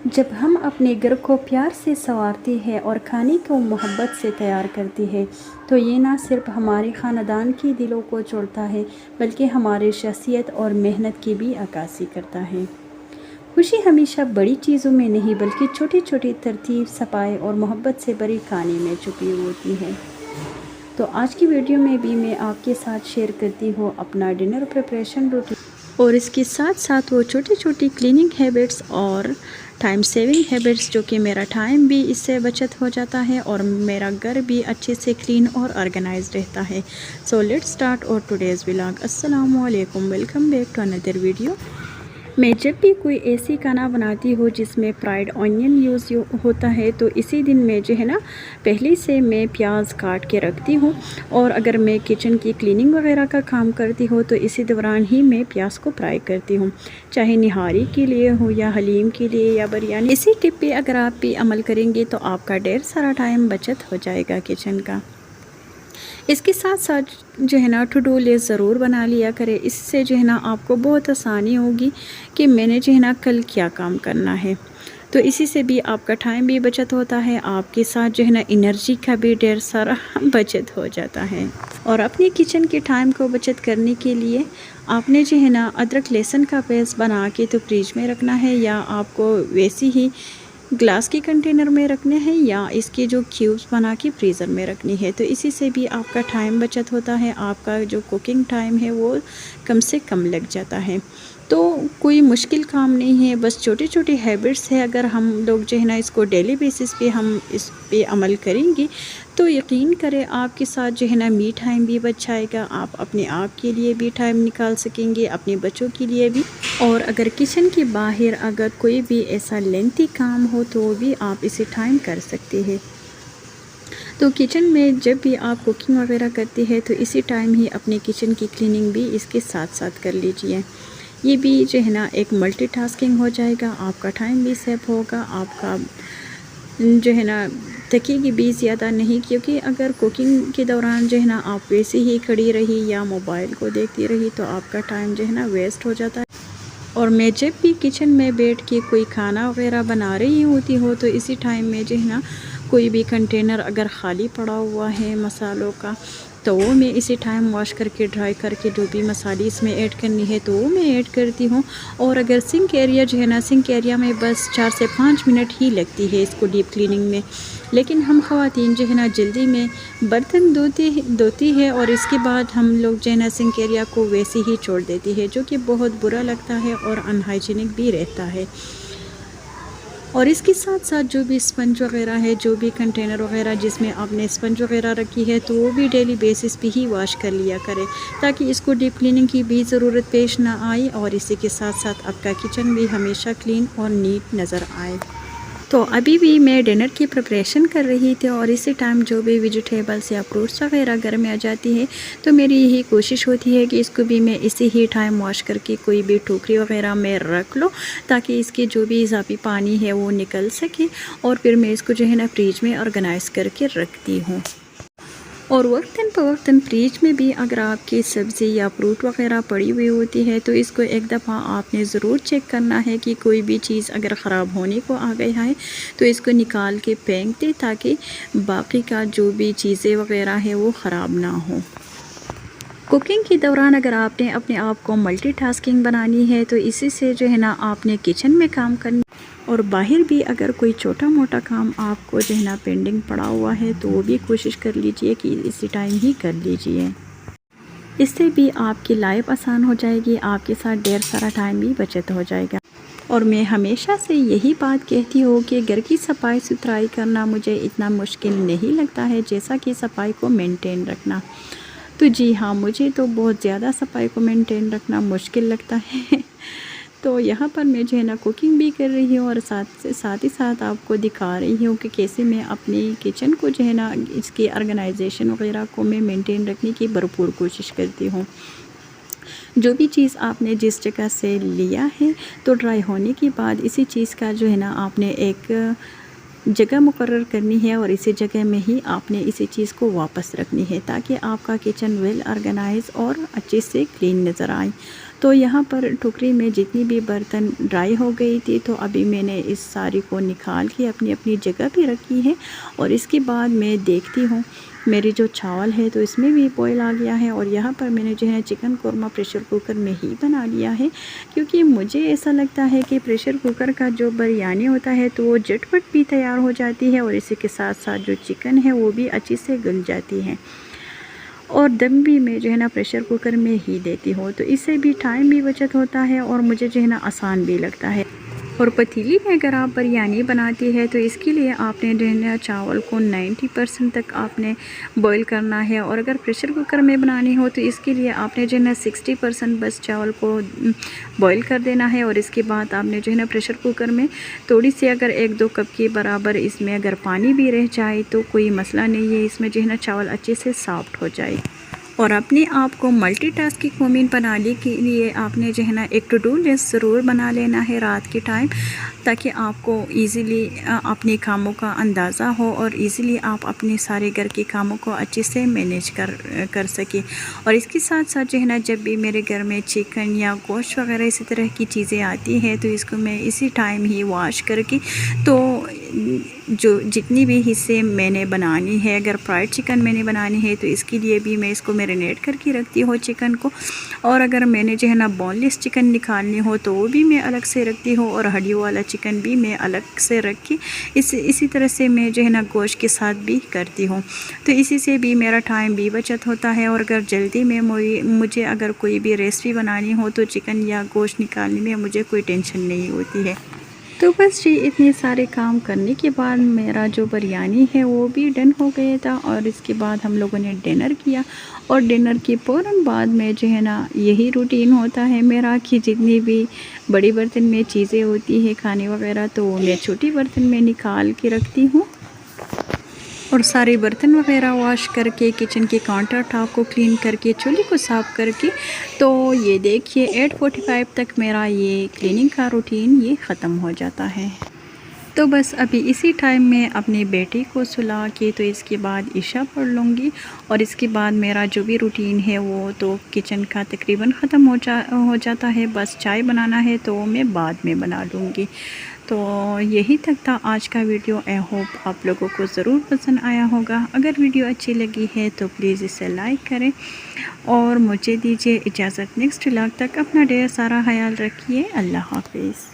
जब हम अपने घर को प्यार से संवारते हैं और खाने को मोहब्बत से तैयार करते हैं तो ये ना सिर्फ हमारे ख़ानदान के दिलों को जोड़ता है बल्कि हमारे शख्सियत और मेहनत की भी अक्कासी करता है। खुशी हमेशा बड़ी चीज़ों में नहीं बल्कि छोटी छोटी तरतीब, सफाई और मोहब्बत से भरी खाने में छुपी होती है। तो आज की वीडियो में भी मैं आपके साथ शेयर करती हूँ अपना डिनर प्रिपरेशन रूटीन और इसके साथ साथ वो छोटी छोटी क्लीनिंग हैबिट्स और टाइम सेविंग हैबिट्स जो कि मेरा टाइम भी इससे बचत हो जाता है और मेरा घर भी अच्छे से क्लीन और ऑर्गेनाइज रहता है। So let's start our today's vlog. अस्सलामु अलैकुम, welcome back to another video. मैं जब भी कोई ऐसी खाना बनाती हूँ जिसमें फ्राइड ऑनियन यूज़ होता है तो इसी दिन में जो है ना पहले से मैं प्याज काट के रखती हूँ और अगर मैं किचन की क्लीनिंग वगैरह का काम करती हूँ तो इसी दौरान ही मैं प्याज को फ्राई करती हूँ, चाहे निहारी के लिए हो या हलीम के लिए या बिरयानी। इसी टिप पे अगर आप भी अमल करेंगे तो आपका ढेर सारा टाइम बचत हो जाएगा किचन का। इसके साथ साथ जो है ना टू डू लिस्ट ज़रूर बना लिया करें, इससे जो है ना आपको बहुत आसानी होगी कि मैंने जो है ना कल क्या काम करना है। तो इसी से भी आपका टाइम भी बचत होता है, आपके साथ जो है ना एनर्जी का भी ढेर सारा बचत हो जाता है। और अपने किचन के टाइम को बचत करने के लिए आपने जो है ना अदरक लहसुन का पेस्ट बना के तो फ्रिज में रखना है या आपको वैसे ही ग्लास के कंटेनर में रखने हैं या इसके जो क्यूब्स बना के फ्रीज़र में रखनी है। तो इसी से भी आपका टाइम बचत होता है, आपका जो कुकिंग टाइम है वो कम से कम लग जाता है। तो कोई मुश्किल काम नहीं है, बस छोटी छोटी हैबिट्स है। अगर हम लोग जो है ना इसको डेली बेसिस पे हम इस पे अमल करेंगे तो यकीन करें आपके साथ जो है ना मी टाइम भी बच जाएगा, आप अपने आप के लिए भी टाइम निकाल सकेंगे, अपने बच्चों के लिए भी। और अगर किचन के बाहर अगर कोई भी ऐसा लेंथी काम हो तो भी आप इसे टाइम कर सकते हैं। तो किचन में जब भी आप कुकिंग वगैरह करते हैं तो इसी टाइम ही अपने किचन की क्लीनिंग भी इसके साथ साथ कर लीजिए। ये भी जो है ना एक मल्टीटास्किंग हो जाएगा, आपका टाइम भी सेव होगा, आपका जो है ना थकेगी भी ज़्यादा नहीं। क्योंकि अगर कुकिंग के दौरान जो है ना आप वैसे ही खड़ी रही या मोबाइल को देखती रही तो आपका टाइम जो है ना वेस्ट हो जाता है। और मैं जब भी किचन में बैठ के कोई खाना वगैरह बना रही होती हो तो इसी टाइम में जो है ना कोई भी कंटेनर अगर ख़ाली पड़ा हुआ है मसालों का तो वो मैं इसी टाइम वॉश करके ड्राई करके जो भी मसाले इसमें ऐड करनी है तो वो मैं ऐड करती हूँ। और अगर सिंक एरिया जो है ना, सिंक एरिया में बस 4 से 5 मिनट ही लगती है इसको डीप क्लीनिंग में, लेकिन हम ख़वातीन जो है ना जल्दी में बर्तन धोती है और इसके बाद हम लोग जो है ना सिंक एरिया को वैसे ही छोड़ देती है, जो कि बहुत बुरा लगता है और अनहाइजीनिक भी रहता है। और इसके साथ साथ जो भी स्पंज वगैरह है, जो भी कंटेनर वगैरह जिसमें आपने स्पंज वगैरह रखी है तो वो भी डेली बेसिस पे ही वॉश कर लिया करें ताकि इसको डीप क्लीनिंग की भी ज़रूरत पेश ना आए और इसी के साथ साथ आपका किचन भी हमेशा क्लीन और नीट नज़र आए। तो अभी भी मैं डिनर की प्रिपरेशन कर रही थी और इसी टाइम जो भी वेजिटेबल्स या फ्रूट्स वगैरह घर में आ जाती है तो मेरी यही कोशिश होती है कि इसको भी मैं इसी ही टाइम वॉश करके कोई भी टोकरी वगैरह में रख लो ताकि इसके जो भी इजाफी पानी है वो निकल सके। और फिर मैं इसको जो है ना फ्रिज में ऑर्गेनाइज़ करके रखती हूँ। और वक्तन फ़वक्तन फ्रिज में भी अगर आपकी सब्ज़ी या फ्रूट वगैरह पड़ी हुई होती है तो इसको एक दफ़ा आपने ज़रूर चेक करना है कि कोई भी चीज़ अगर ख़राब होने को आ गया है तो इसको निकाल के फेंक दे ताकि बाकी का जो भी चीज़ें वगैरह है वो ख़राब ना हो। कुकिंग के दौरान अगर आपने अपने आप को मल्टीटास्किंग बनानी है तो इसी से जो है ना आपने किचन में काम करनी और बाहर भी अगर कोई छोटा मोटा काम आपको जो है ना पेंडिंग पड़ा हुआ है तो वो भी कोशिश कर लीजिए कि इसी टाइम ही कर लीजिए। इससे भी आपकी लाइफ आसान हो जाएगी, आपके साथ ढेर सारा टाइम भी बचत हो जाएगा। और मैं हमेशा से यही बात कहती हूँ कि घर की सफाई सुथराई करना मुझे इतना मुश्किल नहीं लगता है जैसा कि सफाई को मेंटेन रखना। तो जी हाँ, मुझे तो बहुत ज़्यादा सफाई को मेंटेन रखना मुश्किल लगता है। तो यहाँ पर मैं जो है ना कुकिंग भी कर रही हूँ और साथ ही साथ आपको दिखा रही हूँ कि कैसे मैं अपनी किचन को जो है ना इसकी ऑर्गेनाइजेशन वगैरह को मैं मेंटेन रखने की भरपूर कोशिश करती हूँ। जो भी चीज़ आपने जिस जगह से लिया है तो ड्राई होने के बाद इसी चीज़ का जो है ना आपने एक जगह मुकर्रर करनी है और इसी जगह में ही आपने इसी चीज़ को वापस रखनी है ताकि आपका किचन वेल ऑर्गेनाइज और अच्छे से क्लीन नज़र आए। तो यहाँ पर टोकरी में जितनी भी बर्तन ड्राई हो गई थी, तो अभी मैंने इस सारी को निकाल के अपनी अपनी जगह पे रखी है। और इसके बाद मैं देखती हूँ मेरी जो चावल है तो इसमें भी बॉयल आ गया है। और यहाँ पर मैंने जो है चिकन कोरमा प्रेशर कुकर में ही बना लिया है, क्योंकि मुझे ऐसा लगता है कि प्रेशर कुकर का जो बिरयानी होता है तो वो झटपट भी तैयार हो जाती है और इसी के साथ साथ जो चिकन है वो भी अच्छी से गल जाती है। और दम भी मैं जो है ना प्रेशर कुकर में ही देती हूँ, तो इससे भी टाइम भी बचत होता है और मुझे जो है ना आसान भी लगता है। और पतीली में अगर आप बिरयानी बनाती है तो इसके लिए आपने जो है ना चावल को 90% तक आपने बॉईल करना है। और अगर प्रेशर कुकर में बनानी हो तो इसके लिए आपने जो है ना 60% बस चावल को बॉईल कर देना है। और इसके बाद आपने जो है ना प्रेशर कुकर में थोड़ी सी अगर 1-2 कप के बराबर इसमें अगर पानी भी रह जाए तो कोई मसला नहीं है, इसमें जो है ना चावल अच्छे से सॉफ्ट हो जाए। और अपने आप को मल्टीटास्किंग वुमेन बनाने के लिए आपने जो है ना एक टू डू लिस्ट ज़रूर बना लेना है रात के टाइम, ताकि आपको इजीली अपने कामों का अंदाज़ा हो और इजीली आप अपने सारे घर के कामों को अच्छे से मैनेज कर सके। और इसके साथ साथ जो है ना जब भी मेरे घर में चिकन या गोश्त वगैरह इसी तरह की चीज़ें आती हैं तो इसको मैं इसी टाइम ही वॉश करके, तो जो जितनी भी हिस्से मैंने बनानी है, अगर फ्राइड चिकन मैंने बनानी है तो इसके लिए भी मैं इसको मैरिनेट करके रखती हूँ चिकन को। और अगर मैंने जो है ना बोनलेस चिकन निकालनी हो तो वो भी मैं अलग से रखती हूँ और हड्डियों वाला चिकन भी मैं अलग से रख के इसी तरह से मैं जो है ना गोश्त के साथ भी करती हूँ। तो इसी से भी मेरा टाइम भी बचत होता है। और अगर जल्दी में मुझे अगर कोई भी रेसिपी बनानी हो तो चिकन या गोश्त निकालने में मुझे कोई टेंशन नहीं होती है। तो बस जी इतने सारे काम करने के बाद मेरा जो बिरयानी है वो भी डन हो गया था। और इसके बाद हम लोगों ने डिनर किया और डिनर के फ़ौरन बाद में जो है ना यही रूटीन होता है मेरा कि जितनी भी बड़ी बर्तन में चीज़ें होती है खाने वगैरह तो वो मैं छोटी बर्तन में निकाल के रखती हूँ। और सारे बर्तन वगैरह वॉश करके किचन के काउंटर टॉप को क्लीन करके चूल्हे को साफ़ करके, तो ये देखिए 8:45 तक मेरा ये क्लीनिंग का रूटीन ये ख़त्म हो जाता है। तो बस अभी इसी टाइम में अपनी बेटी को सुला के तो इसके बाद इशा पढ़ लूँगी। और इसके बाद मेरा जो भी रूटीन है वो तो किचन का तकरीबन ख़त्म हो जाता है। बस चाय बनाना है तो मैं बाद में बना लूँगी। तो यही तक था आज का वीडियो। आई होप आप लोगों को ज़रूर पसंद आया होगा। अगर वीडियो अच्छी लगी है तो प्लीज़ इसे लाइक करें और मुझे दीजिए इजाज़त। नेक्स्ट व्लॉग तक अपना ढेर सारा ख्याल रखिए। अल्लाह हाफिज़।